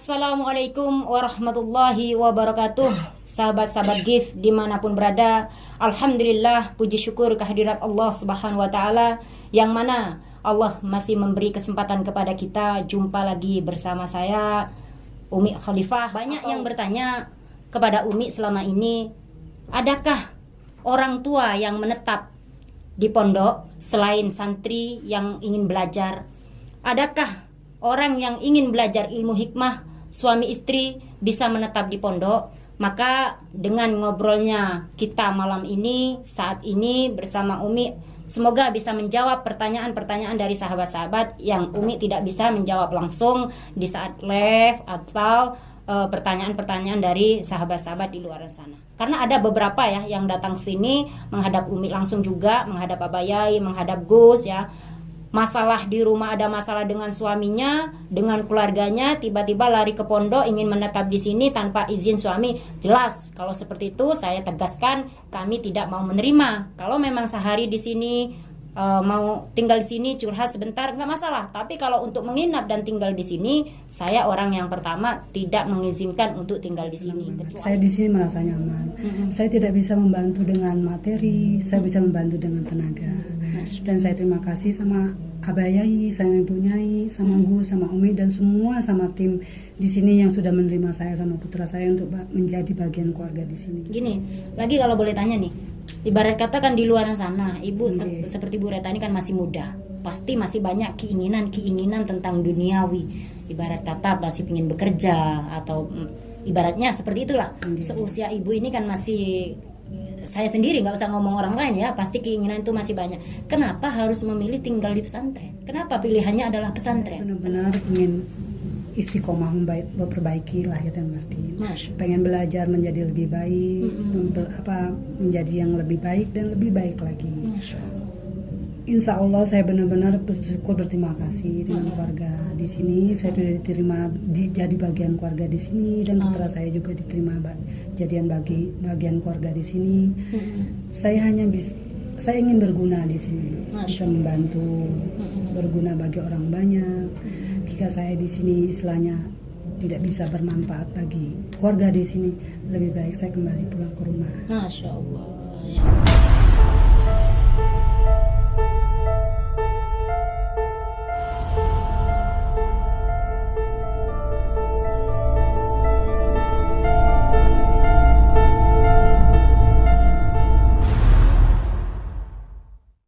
Assalamualaikum warahmatullahi wabarakatuh. Sahabat-sahabat GIF dimanapun berada, alhamdulillah, puji syukur kehadirat Allah subhanahu wa ta'ala, yang mana Allah masih memberi kesempatan kepada kita jumpa lagi bersama saya, Umi Khalifah. Banyak yang bertanya kepada Umi selama ini, adakah orang tua yang menetap di pondok selain santri yang ingin belajar? Adakah orang yang ingin belajar ilmu hikmah, suami istri bisa menetap di pondok? Maka dengan ngobrolnya kita malam ini, saat ini bersama Umi, semoga bisa menjawab pertanyaan-pertanyaan dari sahabat-sahabat yang Umi tidak bisa menjawab langsung di saat live, atau pertanyaan-pertanyaan dari sahabat-sahabat di luar sana. Karena ada beberapa ya yang datang sini menghadap Umi langsung juga, menghadap Abah Yai, menghadap Gus ya. Masalah di rumah, ada masalah dengan suaminya, dengan keluarganya, tiba-tiba lari ke pondok ingin menetap di sini tanpa izin suami. Jelas kalau seperti itu saya tegaskan, kami tidak mau menerima. Kalau memang sehari di sini mau tinggal di sini curhat sebentar nggak masalah, tapi kalau untuk menginap dan tinggal di sini, saya orang yang pertama tidak mengizinkan untuk tinggal di sini. Saya di sini merasa nyaman. Saya tidak bisa membantu dengan materi, saya bisa membantu dengan tenaga. Dan saya terima kasih sama Abah Yai, sama Ibu Nyai, sama Gus, sama Umi, dan semua sama tim di sini yang sudah menerima saya sama putra saya untuk menjadi bagian keluarga di sini. Gini, lagi kalau boleh tanya nih, ibarat kata kan di luar sana, Ibu seperti Bu Reta ini kan masih muda, pasti masih banyak keinginan tentang duniawi. Ibarat kata masih ingin bekerja, atau ibaratnya seperti itulah. Seusia Ibu ini kan masih, saya sendiri nggak usah ngomong orang lain ya, pasti keinginan itu masih banyak. Kenapa harus memilih tinggal di pesantren? Kenapa pilihannya adalah pesantren? Benar-benar ingin istiqomah memperbaiki lahir dan batin. Pengen belajar menjadi lebih baik, menjadi yang lebih baik dan lebih baik lagi. Insya Allah saya benar-benar bersyukur, berterima kasih dengan keluarga di sini. Saya sudah diterima jadi bagian keluarga di sini, dan putra saya juga diterima jadian bagian keluarga di sini. Saya ingin berguna di sini, bisa membantu, berguna bagi orang banyak. Jika saya di sini istilahnya tidak bisa bermanfaat bagi keluarga di sini, lebih baik saya kembali pulang ke rumah. Masya Allah.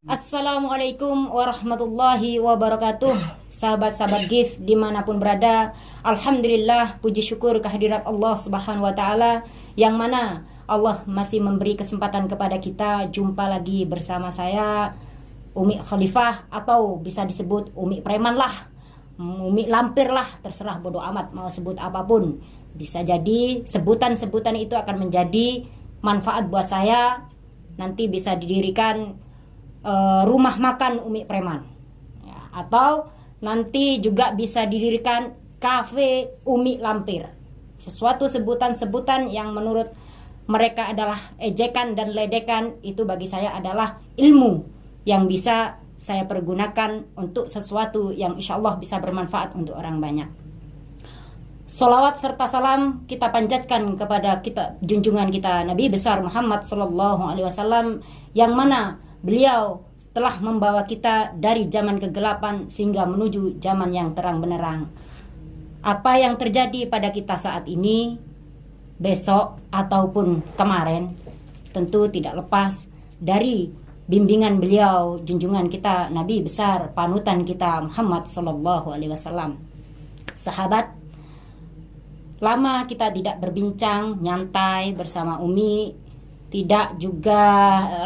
Assalamualaikum warahmatullahi wabarakatuh. Sahabat-sahabat GIF dimanapun berada, alhamdulillah, puji syukur kehadirat Allah subhanahu wa ta'ala, yang mana Allah masih memberi kesempatan kepada kita jumpa lagi bersama saya, Umi Khalifah, atau bisa disebut Umi Preman lah, Umi Lampir lah, terserah, bodoh amat mau sebut apapun. Bisa jadi sebutan-sebutan itu akan menjadi manfaat buat saya. Nanti bisa didirikan rumah makan Umi Preman ya, atau nanti juga bisa didirikan kafe Umi Lampir. Sesuatu sebutan-sebutan yang menurut mereka adalah ejekan dan ledekan, itu bagi saya adalah ilmu yang bisa saya pergunakan untuk sesuatu yang insya Allah bisa bermanfaat untuk orang banyak. Salawat serta salam kita panjatkan kepada junjungan kita Nabi besar Muhammad sallallahu alaihi wasallam, yang mana beliau telah membawa kita dari zaman kegelapan sehingga menuju zaman yang terang benderang. Apa yang terjadi pada kita saat ini, besok ataupun kemarin, tentu tidak lepas dari bimbingan beliau, junjungan kita Nabi besar, panutan kita Muhammad sallallahu alaihi wasallam. Sahabat, lama kita tidak berbincang nyantai bersama Umi. Tidak juga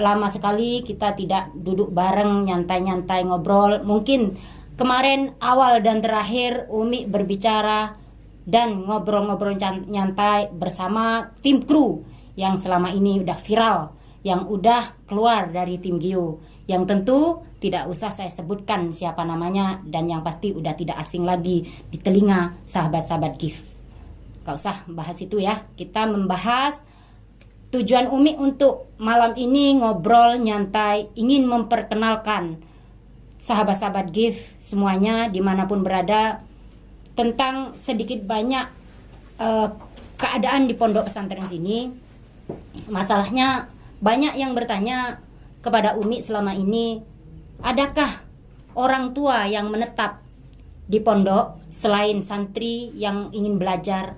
lama sekali kita tidak duduk bareng nyantai-nyantai ngobrol. Mungkin kemarin awal dan terakhir Umi berbicara dan ngobrol-ngobrol nyantai bersama tim kru yang selama ini udah viral, yang udah keluar dari tim Gio, yang tentu tidak usah saya sebutkan siapa namanya, dan yang pasti udah tidak asing lagi di telinga sahabat-sahabat GIF. Gak usah bahas itu ya. Kita membahas tujuan Umi untuk malam ini ngobrol nyantai, ingin memperkenalkan sahabat-sahabat GIF semuanya dimanapun berada tentang sedikit banyak keadaan di pondok pesantren sini. Masalahnya banyak yang bertanya kepada Umi selama ini, adakah orang tua yang menetap di pondok selain santri yang ingin belajar?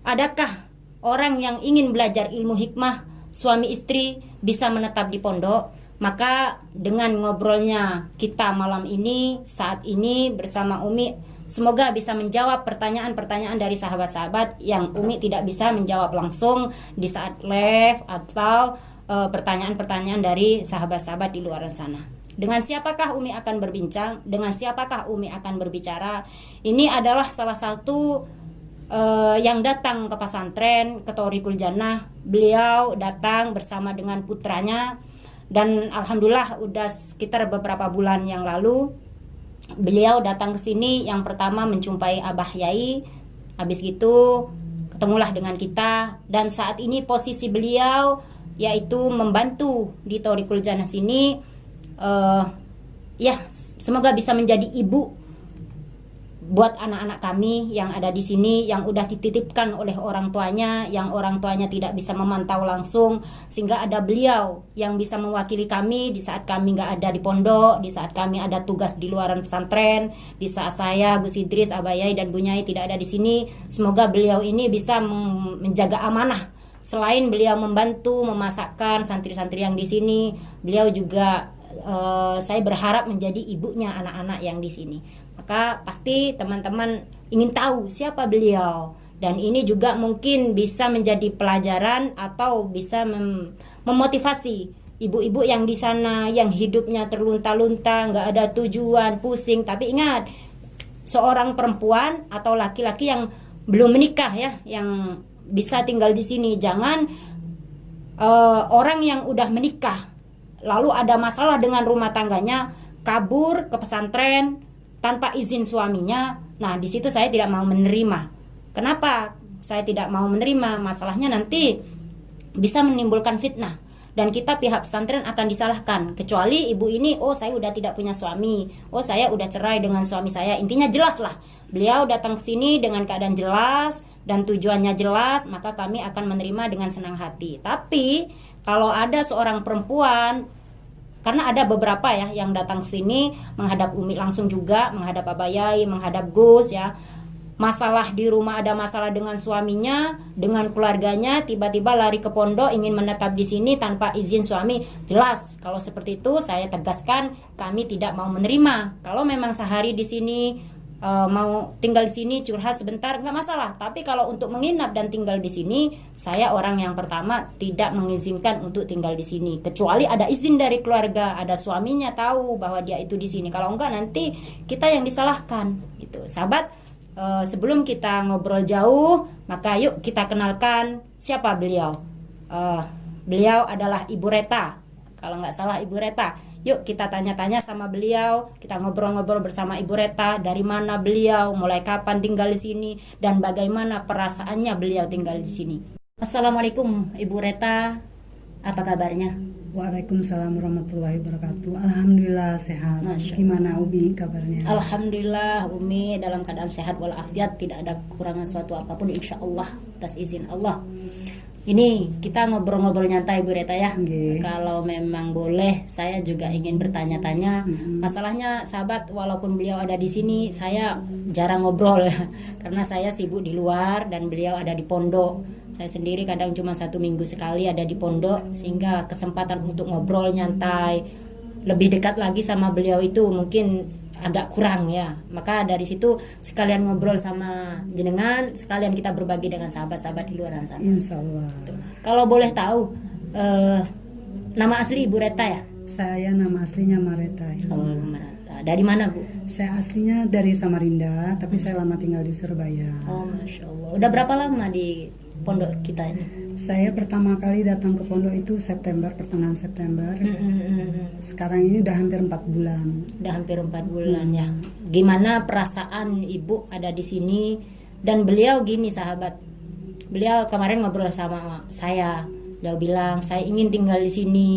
Adakah orang yang ingin belajar ilmu hikmah, suami istri bisa menetap di pondok? Maka dengan ngobrolnya kita malam ini, saat ini bersama Umi, semoga bisa menjawab pertanyaan-pertanyaan dari sahabat-sahabat yang Umi tidak bisa menjawab langsung di saat live, atau pertanyaan-pertanyaan dari sahabat-sahabat di luar sana. Dengan siapakah Umi akan berbincang? Dengan siapakah Umi akan berbicara? Ini adalah salah satu yang datang ke pesantren, ke Thoriqul Jannah. Beliau datang bersama dengan putranya, dan alhamdulillah udah sekitar beberapa bulan yang lalu beliau datang ke sini. Yang pertama menjumpai Abah Yai, habis gitu ketemulah dengan kita, dan saat ini posisi beliau yaitu membantu di Thoriqul Jannah sini. Ya, semoga bisa menjadi ibu buat anak-anak kami yang ada di sini, yang udah dititipkan oleh orang tuanya, yang orang tuanya tidak bisa memantau langsung, sehingga ada beliau yang bisa mewakili kami di saat kami nggak ada di pondok, di saat kami ada tugas di luaran pesantren, di saat saya, Gus Idris, Abayai dan Bunyai tidak ada di sini. Semoga beliau ini bisa menjaga amanah. Selain beliau membantu memasakkan santri-santri yang di sini, beliau juga saya berharap menjadi ibunya anak-anak yang di sini. Maka pasti teman-teman ingin tahu siapa beliau, dan ini juga mungkin bisa menjadi pelajaran atau bisa memotivasi ibu-ibu yang di sana yang hidupnya terlunta-lunta, nggak ada tujuan, pusing. Tapi ingat, seorang perempuan atau laki-laki yang belum menikah ya, yang bisa tinggal di sini. Jangan orang yang udah menikah lalu ada masalah dengan rumah tangganya kabur ke pesantren tanpa izin suaminya. Nah, di situ saya tidak mau menerima. Kenapa saya tidak mau menerima? Masalahnya nanti bisa menimbulkan fitnah, dan kita pihak pesantren akan disalahkan. Kecuali ibu ini, oh saya udah tidak punya suami, oh saya udah cerai dengan suami saya. Intinya jelas lah, beliau datang ke sini dengan keadaan jelas dan tujuannya jelas, maka kami akan menerima dengan senang hati. Tapi kalau ada seorang perempuan, karena ada beberapa ya yang datang ke sini menghadap Umi langsung juga, menghadap Abayai, menghadap Gus ya. Masalah di rumah, ada masalah dengan suaminya, dengan keluarganya, tiba-tiba lari ke pondok ingin menetap di sini tanpa izin suami. Jelas kalau seperti itu saya tegaskan kami tidak mau menerima. Kalau memang sehari di sini mau tinggal di sini curhat sebentar nggak masalah, tapi kalau untuk menginap dan tinggal di sini, saya orang yang pertama tidak mengizinkan untuk tinggal di sini kecuali ada izin dari keluarga, ada suaminya tahu bahwa dia itu di sini. Kalau enggak nanti kita yang disalahkan gitu. Sahabat, sebelum kita ngobrol jauh, maka yuk kita kenalkan siapa beliau. Beliau adalah Ibu Reta, kalau nggak salah Ibu Reta. Yuk kita tanya-tanya sama beliau, kita ngobrol-ngobrol bersama Ibu Reta, dari mana beliau, mulai kapan tinggal di sini, dan bagaimana perasaannya beliau tinggal di sini. Assalamualaikum Ibu Reta, apa kabarnya? Waalaikumsalam warahmatullahi wabarakatuh. Alhamdulillah sehat. Gimana Umi kabarnya? Alhamdulillah Umi dalam keadaan sehat walafiat, tidak ada kekurangan suatu apapun insya Allah atas izin Allah. Ini kita ngobrol-ngobrol nyantai Bu Reta ya. Kalau memang boleh, saya juga ingin bertanya-tanya. Masalahnya sahabat, walaupun beliau ada di sini, saya jarang ngobrol karena saya sibuk di luar dan beliau ada di pondok. Saya sendiri kadang cuma 1 minggu sekali ada di pondok, sehingga kesempatan untuk ngobrol nyantai lebih dekat lagi sama beliau itu mungkin agak kurang ya. Maka dari situ sekalian ngobrol sama jenengan, sekalian kita berbagi dengan sahabat-sahabat di luar sana. Insyaallah. Kalau boleh tahu nama asli Ibu Reta ya? Saya nama aslinya Mareta. Oh, Mareta. Dari mana Bu? Saya aslinya dari Samarinda, tapi saya lama tinggal di Surabaya. Oh, Masya Allah. Udah berapa lama di pondok kita ini? Saya pertama kali datang ke pondok itu pertengahan September. Sekarang ini udah hampir 4 bulan. Udah hampir 4 bulan ya. Gimana perasaan Ibu ada di sini? Dan beliau gini sahabat, beliau kemarin ngobrol sama saya. Beliau bilang saya ingin tinggal di sini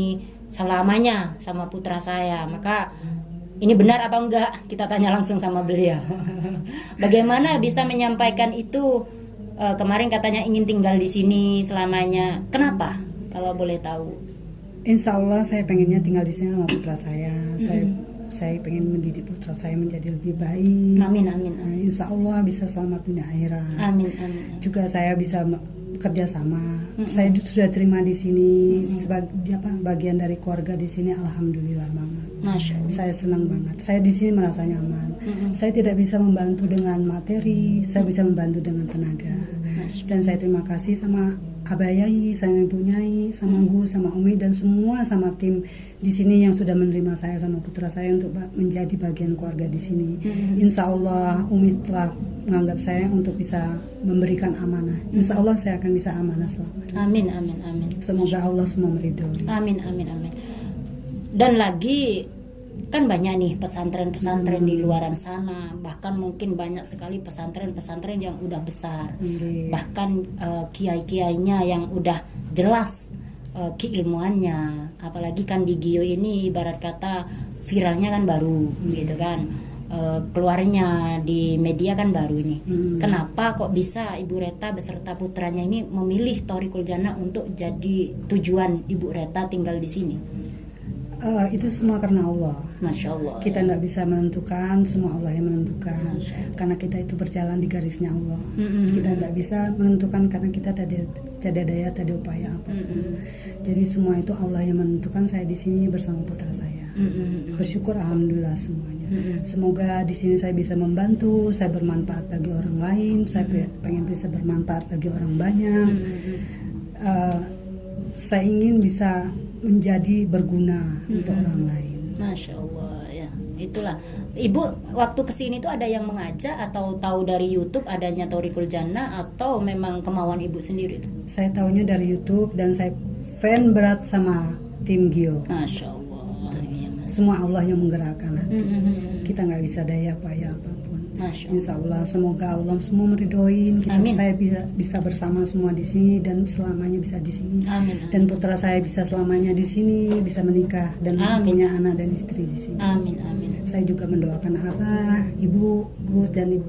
selamanya sama putra saya. Maka ini benar atau enggak? Kita tanya langsung sama beliau. Bagaimana bisa menyampaikan itu kemarin katanya ingin tinggal di sini selamanya. Kenapa? Kalau boleh tahu. Insya Allah saya pengennya tinggal di sini sama putra saya. Saya pengen mendidik putra saya menjadi lebih baik. Amin, amin, amin. Insya Allah bisa selamat dunia akhirat. Amin, amin. Juga saya bisa bekerja sama. Saya sudah terima di sini sebagai bagian dari keluarga di sini. Alhamdulillah banget. Masya Allah. Saya senang banget. Saya di sini merasa nyaman. Saya tidak bisa membantu dengan materi, saya bisa membantu dengan tenaga. Dan saya terima kasih sama Abah Yai, saya mempunyai, sama Gus, sama Umi dan semua sama tim di sini yang sudah menerima saya sama putra saya untuk menjadi bagian keluarga di sini. Insya Allah Umi telah menganggap saya untuk bisa memberikan amanah. Insya Allah saya akan bisa amanah selamanya. Amin, amin, amin. Semoga Allah semua meridhoi. Amin, amin, amin. Dan lagi kan banyak nih pesantren-pesantren di luaran sana, bahkan mungkin banyak sekali pesantren-pesantren yang udah besar, bahkan kiai-kiainya yang udah jelas keilmuannya. Apalagi kan di Gio ini ibarat kata viralnya kan baru gitu kan, keluarnya di media kan baru ini. Kenapa kok bisa Ibu Reta beserta putranya ini memilih Thoriqul Jannah untuk jadi tujuan Ibu Reta tinggal di sini? Itu semua karena Allah. Masya Allah. Kita tidak bisa menentukan, semua Allah yang menentukan. Karena kita itu berjalan di garisnya Allah. Kita tidak bisa menentukan karena kita tidak daya, tidak upaya apapun. Jadi semua itu Allah yang menentukan. Saya di sini bersama putra saya. Bersyukur alhamdulillah semuanya. Semoga di sini saya bisa membantu, saya bermanfaat bagi orang lain. Saya pengen bisa bermanfaat bagi orang banyak. Saya ingin bisa menjadi berguna untuk orang lain. Masya Allah ya, itulah. Ibu waktu kesini tuh ada yang mengajak atau tahu dari YouTube adanya Thoriqul Jannah atau memang kemauan Ibu sendiri tuh? Saya tahunya dari YouTube dan saya fan berat sama tim Gio. Masya Allah ya, semua Allah yang menggerakkan hati. Kita nggak bisa daya upaya apapun. Insya Allah semoga Allah semua meridoin kita. Amin. Saya bisa bersama semua di sini dan selamanya bisa di sini. Amin. Dan putra saya bisa selamanya di sini, bisa menikah dan punya anak dan istri di sini. Amin, amin. Saya juga mendoakan Abah, Ibu, Gus dan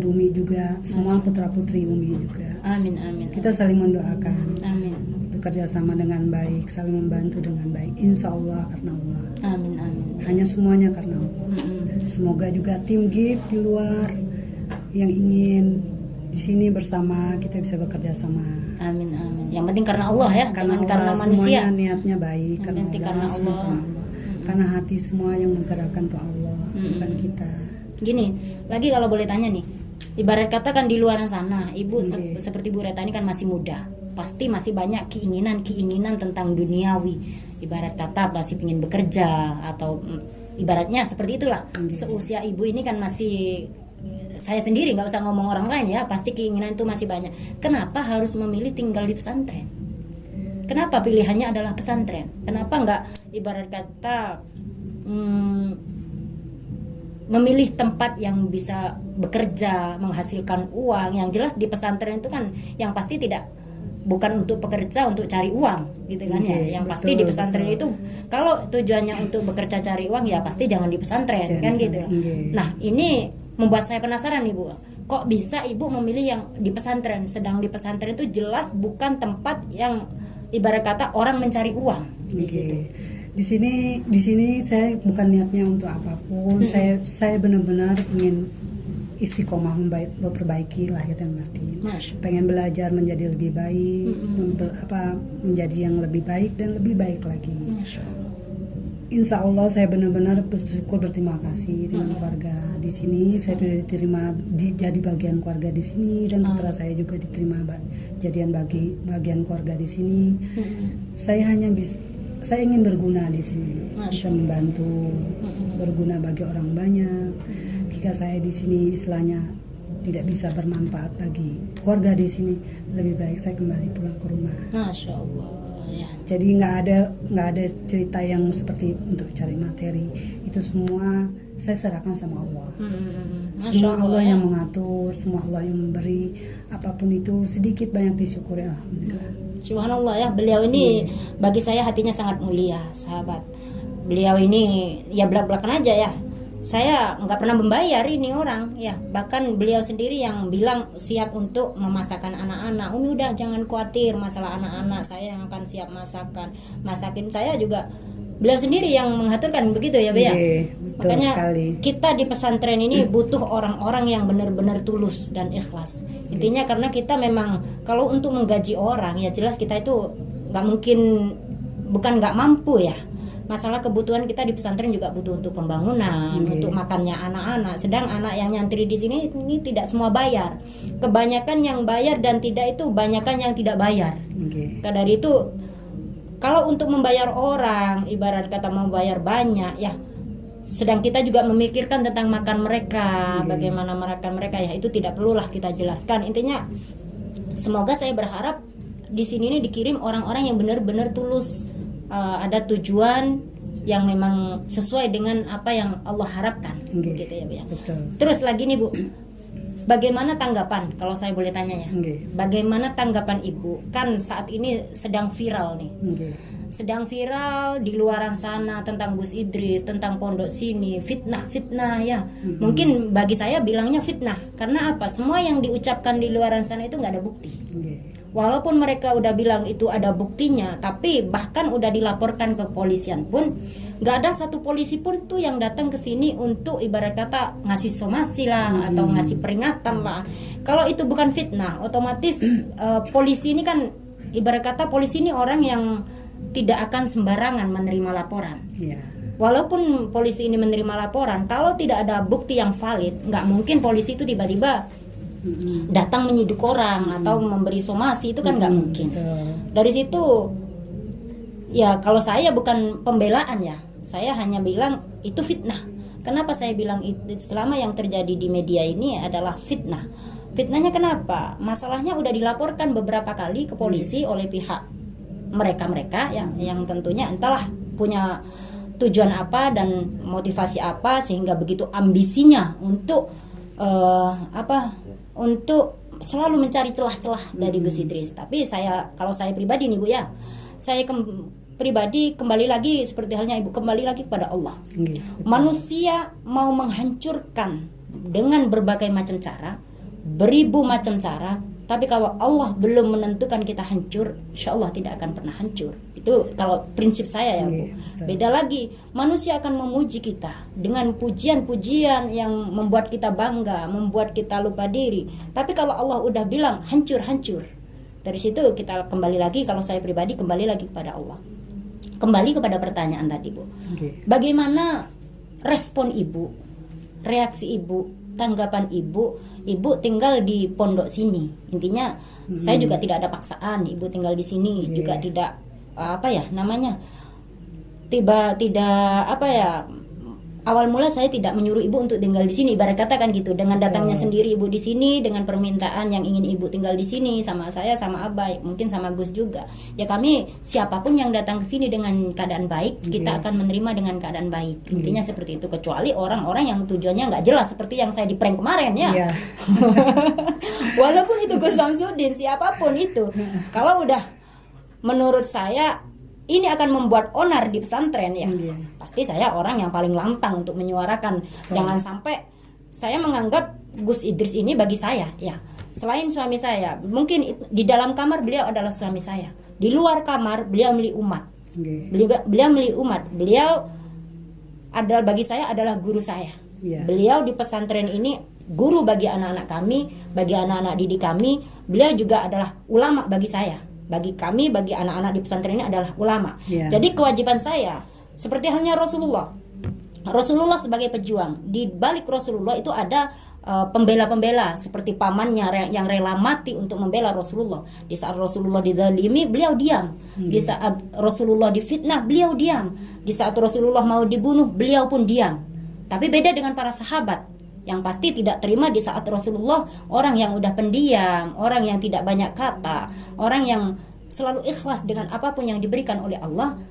Umi juga, semua putra putri Umi juga. Amin, amin. Kita saling mendoakan. Amin. Bekerja sama dengan baik, saling membantu dengan baik. Insya Allah karena Allah. Amin, amin. Hanya semuanya karena Allah. Semoga juga tim GIF di luar yang ingin di sini bersama kita bisa bekerja sama. Amin, amin. Yang penting karena Allah ya, karena jangan Allah, karena manusia. Semuanya niatnya baik karena Allah, karena Allah. Karena hati semua yang menggerakkan tuh Allah, bukan kita. Gini, lagi kalau boleh tanya nih, ibarat kata kan di luaran sana, Ibu seperti Bu Reta ini kan masih muda, pasti masih banyak keinginan tentang duniawi. Ibarat kata masih ingin bekerja atau ibaratnya seperti itulah. Seusia Ibu ini kan masih, saya sendiri nggak usah ngomong orang lain ya, pasti keinginan itu masih banyak. Kenapa harus memilih tinggal di pesantren? Kenapa pilihannya adalah pesantren? Kenapa nggak ibarat kata memilih tempat yang bisa bekerja, menghasilkan uang? Yang jelas di pesantren itu kan yang pasti bukan untuk pekerja untuk cari uang gitu kan ya. Yang pasti di pesantren itu kalau tujuannya untuk bekerja cari uang ya pasti jangan di pesantren kan gitu. Nah, ini membuat saya penasaran Ibu. Kok bisa Ibu memilih yang di pesantren, sedang di pesantren itu jelas bukan tempat yang ibarat kata orang mencari uang gitu. Di sini saya bukan niatnya untuk apapun. Saya benar-benar ingin istiqomah memperbaiki lahir dan batin. Pengen belajar menjadi lebih baik, menjadi yang lebih baik dan lebih baik lagi. Insya Allah saya benar-benar bersyukur, berterima kasih dengan keluarga di sini. Saya sudah diterima jadi bagian keluarga di sini dan putra saya juga diterima bagian keluarga di sini. Saya ingin berguna di sini, bisa membantu, berguna bagi orang banyak. Jika saya di sini istilahnya tidak bisa bermanfaat bagi keluarga di sini, lebih baik saya kembali pulang ke rumah. Masya Allah. Ya. Jadi nggak ada cerita yang seperti untuk cari materi. Itu semua saya serahkan sama Allah. Semua Allah yang mengatur, semua Allah yang memberi. Apapun itu sedikit banyak disyukuri, alhamdulillah. Subhanallah ya, beliau ini bagi saya hatinya sangat mulia, sahabat. Beliau ini ya belak-belakan aja ya. saya nggak pernah membayar ini orang ya, bahkan beliau sendiri yang bilang siap untuk memasakkan anak-anak. Umi udah jangan khawatir masalah anak-anak, saya yang akan siap masakin saya juga. Beliau sendiri yang mengaturkan begitu ya, Bu ya. Betul Makanya sekali. kita di pesantren ini butuh orang-orang yang benar-benar tulus dan ikhlas. Intinya karena kita memang kalau untuk menggaji orang ya jelas kita itu nggak mungkin, bukan nggak mampu ya. Masalah kebutuhan kita di pesantren juga butuh untuk pembangunan, untuk makannya anak-anak. Sedang anak yang nyantri di sini ini tidak semua bayar. Kebanyakan yang bayar dan tidak itu banyakan yang tidak bayar. Maka dari itu kalau untuk membayar orang, ibarat kata mau bayar banyak ya, sedang kita juga memikirkan tentang makan mereka, bagaimana makan mereka ya, itu tidak perlulah kita jelaskan. Intinya semoga saya berharap di sini ini dikirim orang-orang yang benar-benar tulus, ada tujuan yang memang sesuai dengan apa yang Allah harapkan, gitu ya, Bu ya. Betul. Terus lagi nih, Bu, bagaimana tanggapan, kalau saya boleh tanya ya, bagaimana tanggapan Ibu? Kan saat ini sedang viral nih, sedang viral di luaran sana tentang Gus Idris, tentang pondok sini, fitnah ya. Mungkin bagi saya bilangnya fitnah, karena apa? Semua yang diucapkan di luaran sana itu nggak ada bukti. Walaupun mereka udah bilang itu ada buktinya, tapi bahkan udah dilaporkan ke kepolisian pun nggak ada satu polisi pun tuh yang datang ke sini untuk ibarat kata ngasih somasi lah atau ngasih peringatan lah. Kalau itu bukan fitnah, otomatis polisi ini kan ibarat kata polisi ini orang yang tidak akan sembarangan menerima laporan. Walaupun polisi ini menerima laporan, kalau tidak ada bukti yang valid, nggak mungkin polisi itu tiba-tiba datang menyiduk orang atau memberi somasi, itu kan nggak mungkin. Dari situ ya kalau saya bukan pembelaan ya, saya hanya bilang itu fitnah. Kenapa saya bilang itu? Selama yang terjadi di media ini adalah fitnah. Fitnahnya kenapa? Masalahnya udah dilaporkan beberapa kali ke polisi oleh pihak mereka yang tentunya entahlah punya tujuan apa dan motivasi apa sehingga begitu ambisinya untuk untuk selalu mencari celah-celah dari Gus Idris. Tapi kalau saya pribadi nih, Bu ya, saya pribadi kembali lagi seperti halnya Ibu, kembali lagi kepada Allah. Manusia mau menghancurkan dengan berbagai macam cara, beribu macam cara, tapi kalau Allah belum menentukan kita hancur, insya Allah tidak akan pernah hancur. Itu kalau prinsip saya ya, Bu. Beda lagi, manusia akan memuji kita dengan pujian-pujian yang membuat kita bangga, membuat kita lupa diri. Tapi kalau Allah udah bilang hancur, dari situ kita kembali lagi, kalau saya pribadi kembali lagi kepada Allah. Kembali kepada pertanyaan tadi, Bu. Bagaimana respon Ibu, reaksi Ibu, tanggapan Ibu tinggal di pondok sini. Intinya saya juga tidak ada paksaan Ibu tinggal di sini, juga tidak awal mula saya tidak menyuruh Ibu untuk tinggal di sini, ibarat kata kan gitu. Dengan datangnya sendiri Ibu di sini, dengan permintaan yang ingin Ibu tinggal di sini sama saya, sama Abah, mungkin sama Gus juga. Ya kami siapapun yang datang ke sini dengan keadaan baik, kita akan menerima dengan keadaan baik. Intinya seperti itu, kecuali orang-orang yang tujuannya nggak jelas seperti yang saya di prank kemarin ya. Walaupun itu Gus Samsudin, siapapun itu, kalau udah menurut saya ini akan membuat onar di pesantren ya, pasti saya orang yang paling lantang untuk menyuarakan. Jangan sampai saya menganggap Gus Idris ini bagi saya ya, selain suami saya, mungkin di dalam kamar beliau adalah suami saya, di luar kamar beliau milik umat. Beliau milik umat, beliau adalah bagi saya adalah guru saya. Beliau di pesantren ini guru bagi anak-anak kami, bagi anak-anak didik kami. Beliau juga adalah ulama bagi saya. Bagi kami, bagi anak-anak di pesantren ini adalah ulama. Jadi kewajiban saya seperti halnya Rasulullah sebagai pejuang. Di balik Rasulullah itu ada pembela-pembela seperti pamannya yang rela mati untuk membela Rasulullah. Di saat Rasulullah dizalimi, beliau diam. Di saat Rasulullah difitnah, beliau diam. Di saat Rasulullah mau dibunuh, beliau pun diam. Tapi beda dengan para sahabat yang pasti tidak terima di saat Rasulullah, orang yang udah pendiam, orang yang tidak banyak kata, orang yang selalu ikhlas dengan apapun yang diberikan oleh Allah,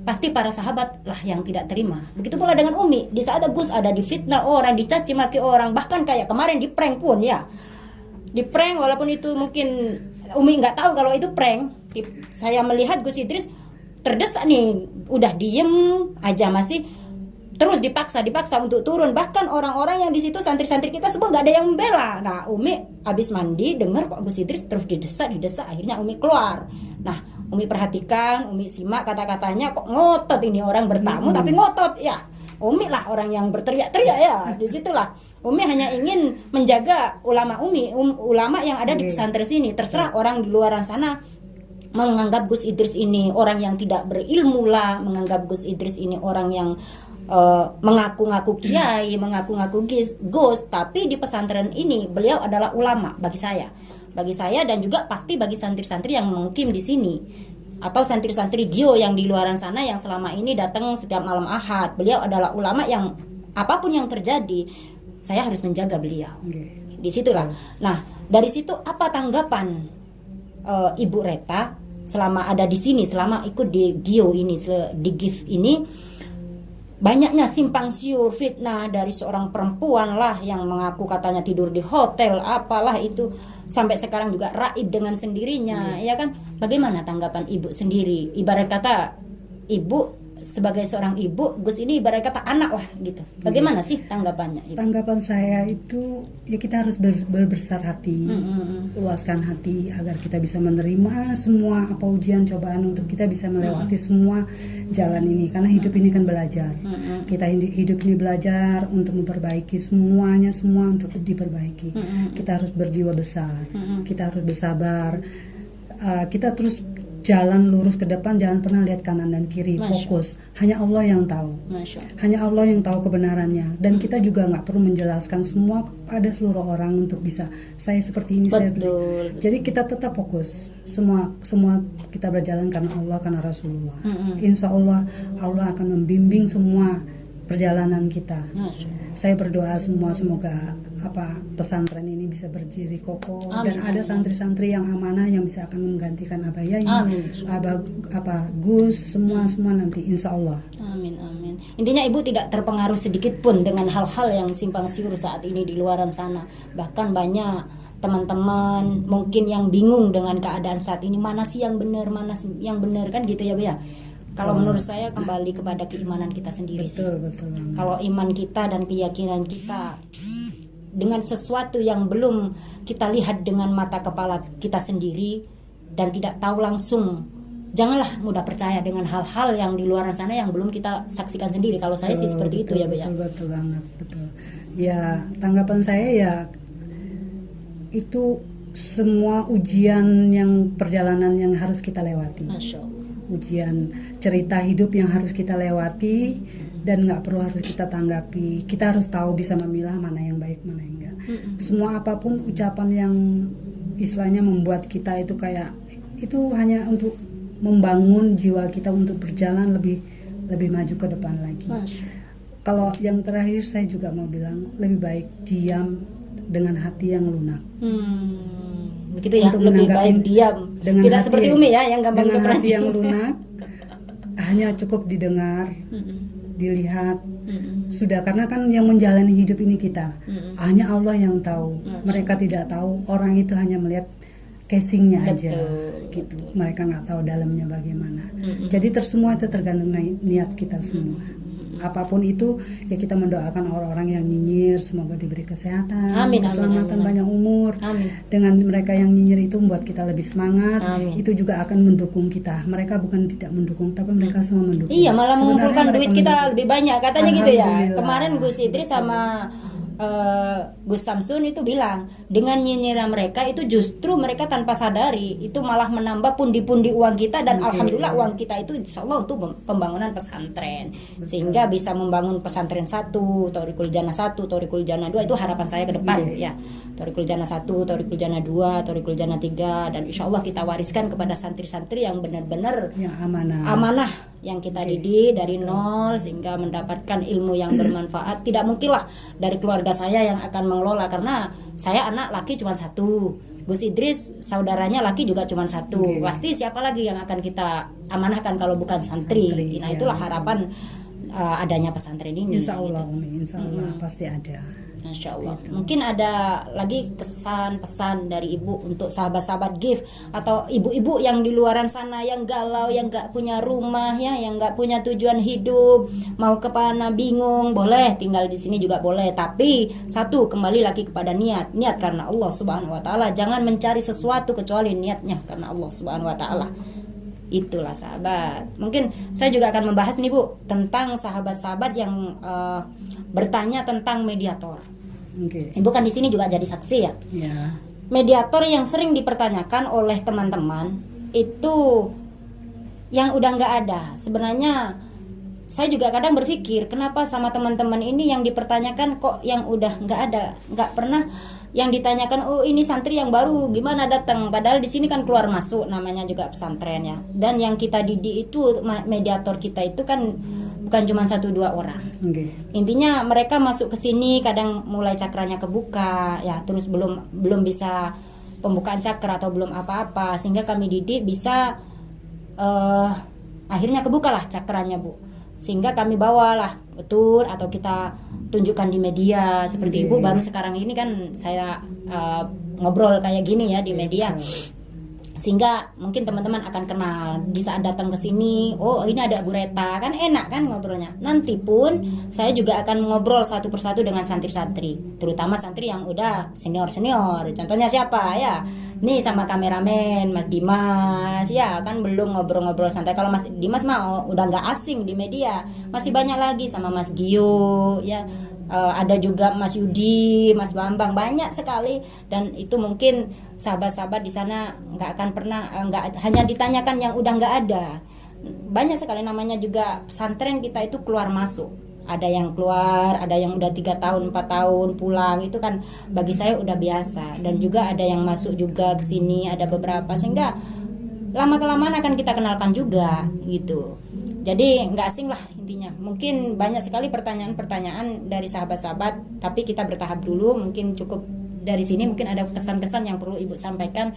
pasti para sahabat lah yang tidak terima. Begitu pula dengan Umi, di saat Gus ada difitnah orang, dicaci maki orang, bahkan kayak kemarin di prank pun ya. Di prank, walaupun itu mungkin Umi nggak tahu kalau itu prank. Saya melihat Gus Idris terdesak nih, udah diem aja masih terus dipaksa untuk turun. Bahkan orang-orang yang di situ santri-santri kita semua nggak ada yang membela. Nah, Umi habis mandi dengar kok Gus Idris terus didesak, akhirnya Umi keluar. Nah, Umi perhatikan, Umi simak kata-katanya, kok ngotot ini orang bertamu tapi ngotot ya. Umi lah orang yang berteriak-teriak ya. Di situlah Umi hanya ingin menjaga ulama ulama yang ada di pesantren sini. Terserah orang di luar sana menganggap Gus Idris ini orang yang tidak berilmu lah, menganggap Gus Idris ini orang yang mengaku-ngaku kiai, mengaku-ngaku Gus, tapi di pesantren ini beliau adalah ulama bagi saya dan juga pasti bagi santri-santri yang mungkin di sini atau santri-santri Gio yang di luaran sana yang selama ini datang setiap malam Ahad. Beliau adalah ulama yang apapun yang terjadi saya harus menjaga beliau. Di situlah. Nah, dari situ apa tanggapan Ibu Reta selama ada di sini, selama ikut di Gio ini, di GIF ini? Banyaknya simpang siur fitnah dari seorang perempuan lah yang mengaku katanya tidur di hotel apalah itu, sampai sekarang juga raib dengan sendirinya, ya kan? Bagaimana tanggapan Ibu sendiri? Ibarat kata Ibu sebagai seorang ibu, Gus ini ibarat kata anak lah gitu. Bagaimana sih tanggapannya, Ibu? Tanggapan saya itu ya kita harus berbesar hati, luaskan hati agar kita bisa menerima semua apa ujian cobaan untuk kita bisa melewati semua jalan ini. Karena hidup ini kan belajar. Kita hidup ini belajar untuk memperbaiki semuanya, semua untuk diperbaiki. Kita harus berjiwa besar, kita harus bersabar, kita terus jalan lurus ke depan, jangan pernah lihat kanan dan kiri, fokus. Hanya Allah yang tahu. Hanya Allah yang tahu kebenarannya. Dan kita juga nggak perlu menjelaskan semua kepada seluruh orang untuk bisa saya seperti ini, saya seperti. Jadi kita tetap fokus. Semua kita berjalan karena Allah, karena Rasulullah. Insya Allah Allah akan membimbing semua perjalanan kita. Saya berdoa semua semoga pesantren ini bisa berdiri kokoh. Amin, dan ada santri-santri yang amanah yang bisa akan menggantikan Abah Yai, Gus, semua nanti insya Allah. Amin. Intinya Ibu tidak terpengaruh sedikit pun dengan hal-hal yang simpang siur saat ini di luaran sana. Bahkan banyak teman-teman mungkin yang bingung dengan keadaan saat ini, mana sih yang benar kan gitu ya, Bu ya. Kalau menurut saya kembali kepada keimanan kita sendiri. Betul. Kalau iman kita dan keyakinan kita dengan sesuatu yang belum kita lihat dengan mata kepala kita sendiri dan tidak tahu langsung, janganlah mudah percaya dengan hal-hal yang di luar sana yang belum kita saksikan sendiri. Kalau saya sih seperti itu ya, Bu ya. Betul banget, betul. Ya, tanggapan saya ya itu semua ujian yang perjalanan yang harus kita lewati. Masya Allah. Ujian cerita hidup yang harus kita lewati dan nggak perlu harus kita tanggapi. Kita harus tahu bisa memilah mana yang baik mana yang enggak. Semua apapun ucapan yang istilahnya membuat kita itu kayak itu hanya untuk membangun jiwa kita untuk berjalan lebih maju ke depan lagi. Kalau yang terakhir saya juga mau bilang lebih baik diam dengan hati yang lunak. Begitu ya, lebih baik diam. Tidak seperti Umi ya yang gampang dengan kepancing. hati yang lunak, hanya cukup didengar, dilihat. Sudah, karena kan yang menjalani hidup ini kita. Hanya Allah yang tahu. Mereka tidak tahu, orang itu hanya melihat casingnya aja. Gitu. Mereka nggak tahu dalamnya bagaimana. Jadi semua itu tergantung niat kita semua. Apapun itu ya kita mendoakan orang-orang yang nyinyir semoga diberi kesehatan, keselamatan, banyak umur. Dengan mereka yang nyinyir itu membuat kita lebih semangat. Itu juga akan mendukung kita. Mereka bukan tidak mendukung, tapi mereka semua mendukung. Iya, malah mengumpulkan duit kita lebih banyak katanya gitu ya. Kemarin Gus Idris sama Gus Samsun itu bilang dengan nyinyiran mereka itu justru mereka tanpa sadari itu malah menambah pundi-pundi uang kita dan alhamdulillah uang kita itu insyaallah untuk pembangunan pesantren. Sehingga bisa membangun pesantren 1, Thoriqul Jannah 1, Thoriqul Jannah 2, itu harapan saya ke depan ya. Thoriqul Jannah 1, Thoriqul Jannah 2, Thoriqul Jannah 3, dan insyaallah kita wariskan kepada santri-santri yang benar-benar yang amanah yang kita didik dari nol sehingga mendapatkan ilmu yang bermanfaat. Tidak mungkinlah dari keluarga saya yang akan mengelola, karena saya anak laki cuma 1, Gus Idris saudaranya laki juga cuma 1. Pasti siapa lagi yang akan kita amanahkan kalau bukan santri. Nah itulah harapan adanya pesantren ini. Insya Allah, insya Allah pasti ada. Masya Allah. Mungkin ada lagi kesan pesan dari ibu untuk sahabat-sahabat gift atau ibu-ibu yang di luaran sana yang galau, yang nggak punya rumah ya, yang nggak punya tujuan hidup, mau kemana bingung, boleh tinggal di sini juga boleh. Tapi satu, kembali lagi kepada niat karena Allah Subhanahu Wa Taala. Jangan mencari sesuatu kecuali niatnya karena Allah Subhanahu Wa Taala. Itulah sahabat. Mungkin saya juga akan membahas nih Bu tentang sahabat-sahabat yang bertanya tentang mediator. Ibu kan di sini juga jadi saksi ya. Mediator yang sering dipertanyakan oleh teman-teman itu yang udah nggak ada. Sebenarnya saya juga kadang berpikir kenapa sama teman-teman ini yang dipertanyakan kok yang udah nggak ada, nggak pernah yang ditanyakan, oh ini santri yang baru gimana datang, padahal di sini kan keluar masuk namanya juga pesantren ya. Dan yang kita didik itu mediator kita itu kan bukan cuma 1-2 orang. Intinya mereka masuk ke sini kadang mulai cakranya kebuka ya, terus belum bisa pembukaan cakra atau belum apa-apa, sehingga kami didik bisa akhirnya kebukalah cakranya Bu, sehingga kami bawalah tur atau kita tunjukkan di media seperti Ibu baru sekarang ini kan saya ngobrol kayak gini ya di media, sehingga mungkin teman-teman akan kenal di saat datang ke sini. Oh ini ada Bu Reta, kan enak kan ngobrolnya. Nanti pun saya juga akan ngobrol satu persatu dengan santri-santri, terutama santri yang udah senior. Contohnya siapa ya? Nih sama kameramen Mas Dimas ya, kan belum ngobrol-ngobrol santai. Kalau Mas Dimas mah udah nggak asing di media. Masih banyak lagi sama Mas Gio ya. Ada juga Mas Yudi, Mas Bambang, banyak sekali. Dan itu mungkin sahabat-sahabat di sana nggak akan pernah, nggak hanya ditanyakan yang udah nggak ada. Banyak sekali namanya juga pesantren kita itu keluar masuk. Ada yang keluar, ada yang udah 3 tahun, 4 tahun pulang, itu kan bagi saya udah biasa. Dan juga ada yang masuk juga ke sini, ada beberapa, sehingga lama-kelamaan akan kita kenalkan juga gitu. Jadi nggak asing lah intinya. Mungkin banyak sekali pertanyaan-pertanyaan dari sahabat-sahabat, tapi kita bertahap dulu. Mungkin cukup dari sini, mungkin ada kesan-kesan yang perlu Ibu sampaikan.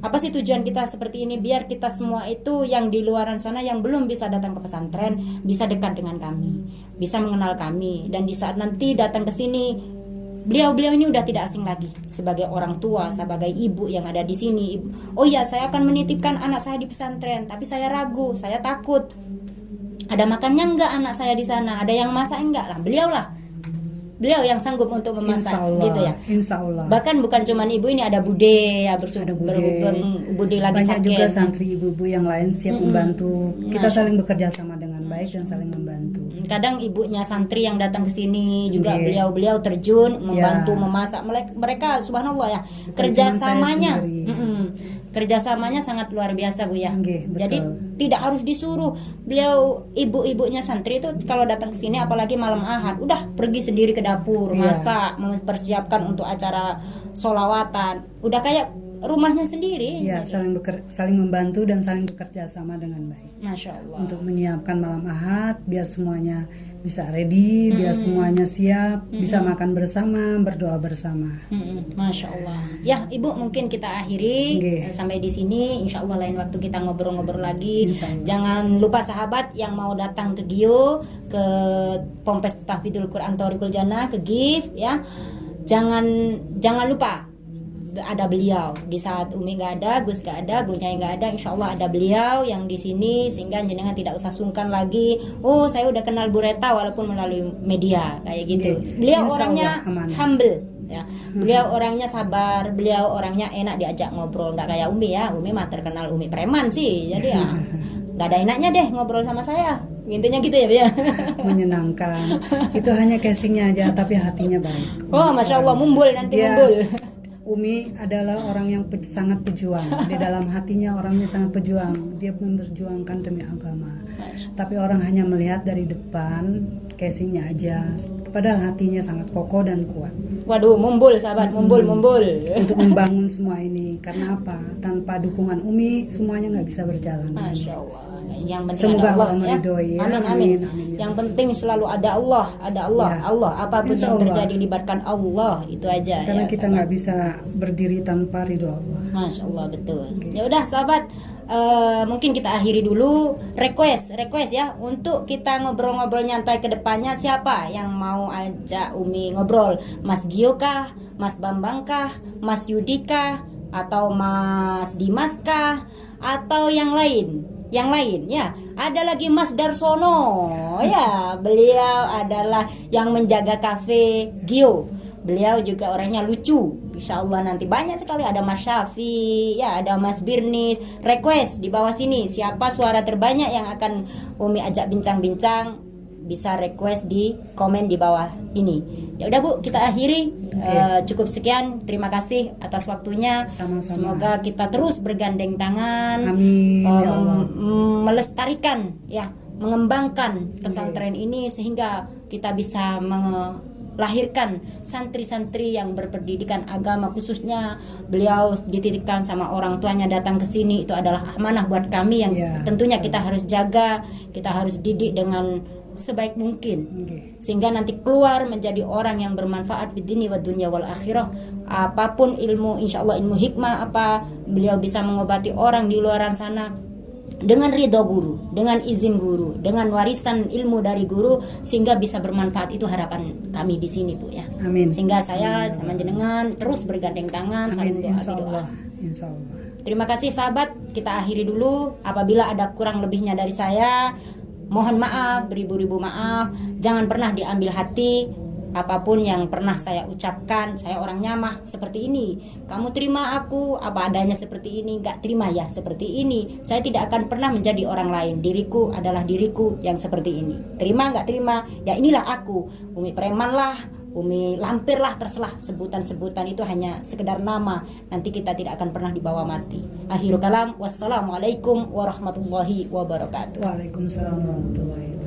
Apa sih tujuan kita seperti ini? Biar kita semua itu yang di luaran sana yang belum bisa datang ke pesantren bisa dekat dengan kami, bisa mengenal kami, dan di saat nanti datang ke sini beliau-beliau ini udah tidak asing lagi sebagai orang tua, sebagai ibu yang ada di sini. Oh ya, saya akan menitipkan anak saya di pesantren, tapi saya ragu, saya takut. Ada makannya enggak anak saya di sana? Ada yang masak enggak? Lah, beliau yang sanggup untuk memasak, gitu ya. Insya Allah. Bahkan bukan cuma ibu ini, ada bude ya, bude lagi banyak sakit. juga santri ibu-ibu yang lain siap membantu. Kita saling bekerja sama dengan baik dan saling membantu. Kadang ibunya santri yang datang ke sini juga beliau terjun membantu memasak. Mereka subhanallah ya, kerjasamanya sangat luar biasa Bu ya. Jadi tidak harus disuruh. Beliau ibu-ibunya santri itu kalau datang ke sini apalagi malam Ahad, udah pergi sendiri ke dapur, masak, mempersiapkan untuk acara sholawatan. Udah kayak rumahnya sendiri. Iya, saling membantu dan saling bekerja sama dengan baik. Masya Allah. Untuk menyiapkan malam Ahad biar semuanya bisa ready, biar semuanya siap, bisa makan bersama, berdoa bersama. Masya Allah. Ya Ibu, mungkin kita akhiri sampai di sini. Insya Allah lain waktu kita ngobrol-ngobrol lagi. Jangan lupa sahabat yang mau datang ke Gio, ke Pompes Tahfidzul Quran Thoriqul Jannah, ke GIF ya. Jangan lupa ada beliau di saat Umi nggak ada, Gus nggak ada, Bu Nyai nggak ada, insya Allah ada beliau yang di sini, sehingga jenengan tidak usah sungkan lagi. Oh saya udah kenal Bu Reta walaupun melalui media kayak gitu. Beliau orangnya humble ya, beliau orangnya sabar, beliau orangnya enak diajak ngobrol, nggak kayak Umi ya. Umi mah terkenal Umi preman sih, jadi ya nggak ada enaknya deh ngobrol sama saya. Intinya gitu ya, ya. Menyenangkan. Itu hanya casingnya aja, tapi hatinya baik. Oh masya Allah, mumbul nanti mumbul. Umi adalah orang yang sangat pejuang. Di dalam hatinya orangnya sangat pejuang. Dia memperjuangkan demi agama. Tapi orang hanya melihat dari depan casingnya aja. Padahal hatinya sangat kokoh dan kuat. Waduh, mumbul sahabat, mumbul. Untuk membangun semua ini. Karena apa? Tanpa dukungan Umi semuanya nggak bisa berjalan. Masya Allah. Yang penting semoga ada Allah, Allah meridhoi ya. Amin. Yang penting selalu ada Allah, Allah. Apapun yang terjadi libatkan Allah, itu aja. Karena ya, kita nggak bisa berdiri tanpa ridho Allah. Masya Allah, betul. Ya udah sahabat, mungkin kita akhiri dulu. Request ya untuk kita ngobrol-ngobrol nyantai ke depannya. Siapa yang mau ajak Umi ngobrol? Mas Gio kah? Mas Bambang kah? Mas Yudi kah? Atau Mas Dimas kah? Atau yang lain ya. Ada lagi Mas Darsono ya, beliau adalah yang menjaga kafe Gio. Beliau juga orangnya lucu. Insya Allah nanti banyak sekali. Ada Mas Syafi ya, ada Mas Birnis. Request di bawah sini, siapa suara terbanyak yang akan Umi ajak bincang-bincang, bisa request di komen di bawah ini. Ya udah Bu, kita akhiri. Cukup sekian. Terima kasih atas waktunya. Sama-sama. Semoga kita terus bergandeng tangan. Amin, ya Allah. Melestarikan ya, mengembangkan pesantren ini sehingga kita bisa melahirkan santri-santri yang berpendidikan agama. Khususnya beliau dititipkan sama orang tuanya datang ke sini, itu adalah amanah buat kami yang tentunya kita harus jaga, kita harus didik dengan sebaik mungkin sehingga nanti keluar menjadi orang yang bermanfaat di dini wa dunya wal akhirah. Apapun ilmu, insyaallah ilmu hikmah apa, beliau bisa mengobati orang di luar sana dengan ridho guru, dengan izin guru, dengan warisan ilmu dari guru, sehingga bisa bermanfaat. Itu harapan kami di sini Bu ya. Amin. Sehingga saya sama jenengan terus bergandeng tangan, saling doa. Insyaallah. Terima kasih sahabat, kita akhiri dulu. Apabila ada kurang lebihnya dari saya, mohon maaf, beribu-ribu maaf. Jangan pernah diambil hati apapun yang pernah saya ucapkan. Saya orangnya mah seperti ini, kamu terima aku apa adanya seperti ini, gak terima ya seperti ini. Saya tidak akan pernah menjadi orang lain. Diriku adalah diriku yang seperti ini. Terima gak terima, ya inilah aku. Umi preman lah, Umi lampir lah, terserah. Sebutan-sebutan itu hanya sekedar nama. Nanti kita tidak akan pernah dibawa mati. Akhirul kalam, wassalamualaikum warahmatullahi wabarakatuh. Waalaikumsalam warahmatullahi wabarakatuh.